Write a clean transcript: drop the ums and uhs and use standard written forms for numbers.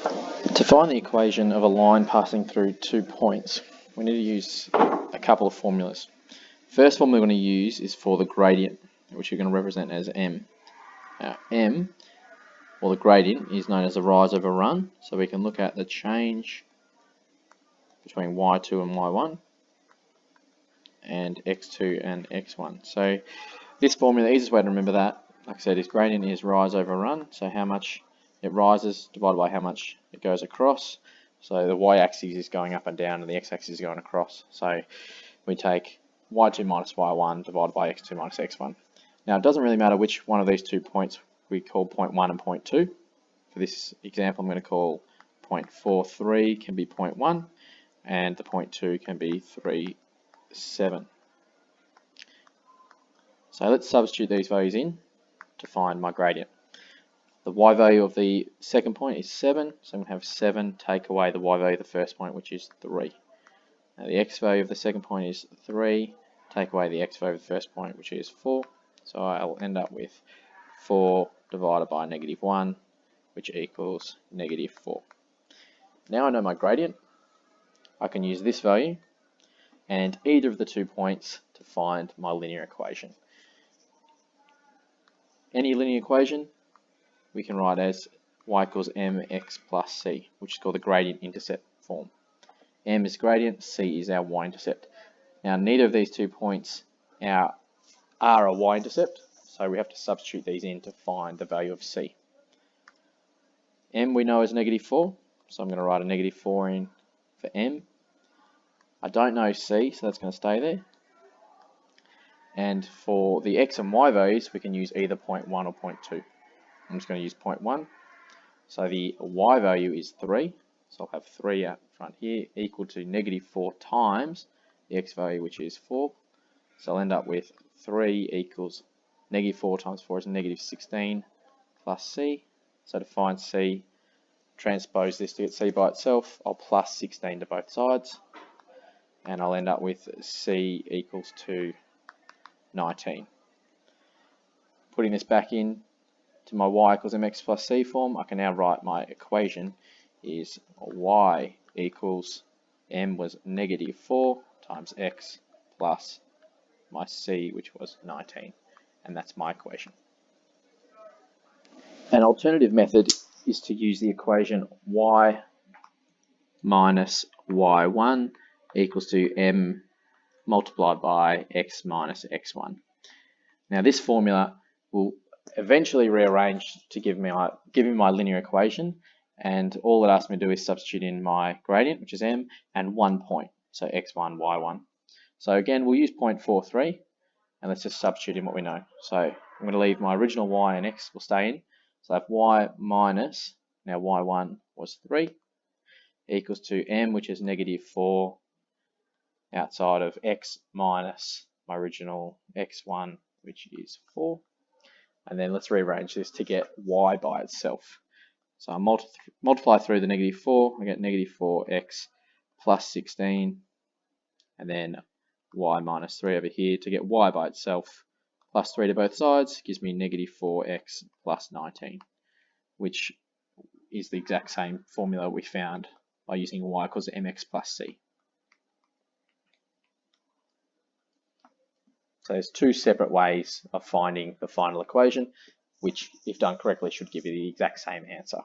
To find the equation of a line passing through 2 points, we need to use a couple of formulas. First one we're going to use is for the gradient, which we're going to represent as m. Now m, or the gradient, is known as the rise over run, so we can look at the change between y2 and y1 and x2 and x1. So this formula, the easiest way to remember that, like I said, is gradient is rise over run, so how much it rises divided by how much it goes across. So the y-axis is going up and down and the x-axis is going across. So we take y2 minus y1 divided by x2 minus x1. Now it doesn't really matter which one of these 2 points we call point 1 and point 2. For this example, I'm going to call point 43 can be point 1 and the point 2 can be 3, 7. So let's substitute these values in to find my gradient. The y value of the second point is 7, so I'm going to have 7 take away the y value of the first point, which is 3. Now the x value of the second point is 3, take away the x value of the first point, which is 4. So I'll end up with 4 divided by -1, which equals -4. Now I know my gradient. I can use this value and either of the 2 points to find my linear equation. Any linear equation we can write as y equals mx plus c, which is called the gradient intercept form. M is gradient, c is our y-intercept. Now neither of these 2 points are a y-intercept, so we have to substitute these in to find the value of c. M we know is -4, so I'm going to write a -4 in for m. I don't know c, so that's going to stay there. And for the x and y values, we can use either point 1 or point 2. I'm just going to use point 1. So the y value is 3. So I'll have 3 out front here, equal to -4 times the x value, which is 4. So I'll end up with 3 equals -4 times 4 is -16 plus c. So to find c, transpose this to get c by itself. I'll plus 16 to both sides. And I'll end up with c equals to 19. Putting this back in to my y equals mx plus c form, I can now write my equation is y equals m was -4 times x plus my c, which was 19. And that's my equation. An alternative method is to use the equation y minus y1 equals to m multiplied by x minus x1. Now this formula will eventually rearrange to give me my linear equation, and all it asks me to do is substitute in my gradient, which is m, and 1 point, so x1, y1. So again, we'll use 0.43, and let's just substitute in what we know. So I'm going to leave my original y and x will stay in. So I have y minus, now y1 was 3, equals to m, which is -4, outside of x minus my original x1, which is 4. And then let's rearrange this to get y by itself. So I multiply through the -4, I get -4x plus 16, and then y minus 3 over here to get y by itself, plus 3 to both sides, gives me -4x plus 19, which is the exact same formula we found by using y equals mx plus c. So there's 2 separate ways of finding the final equation, which, if done correctly, should give you the exact same answer.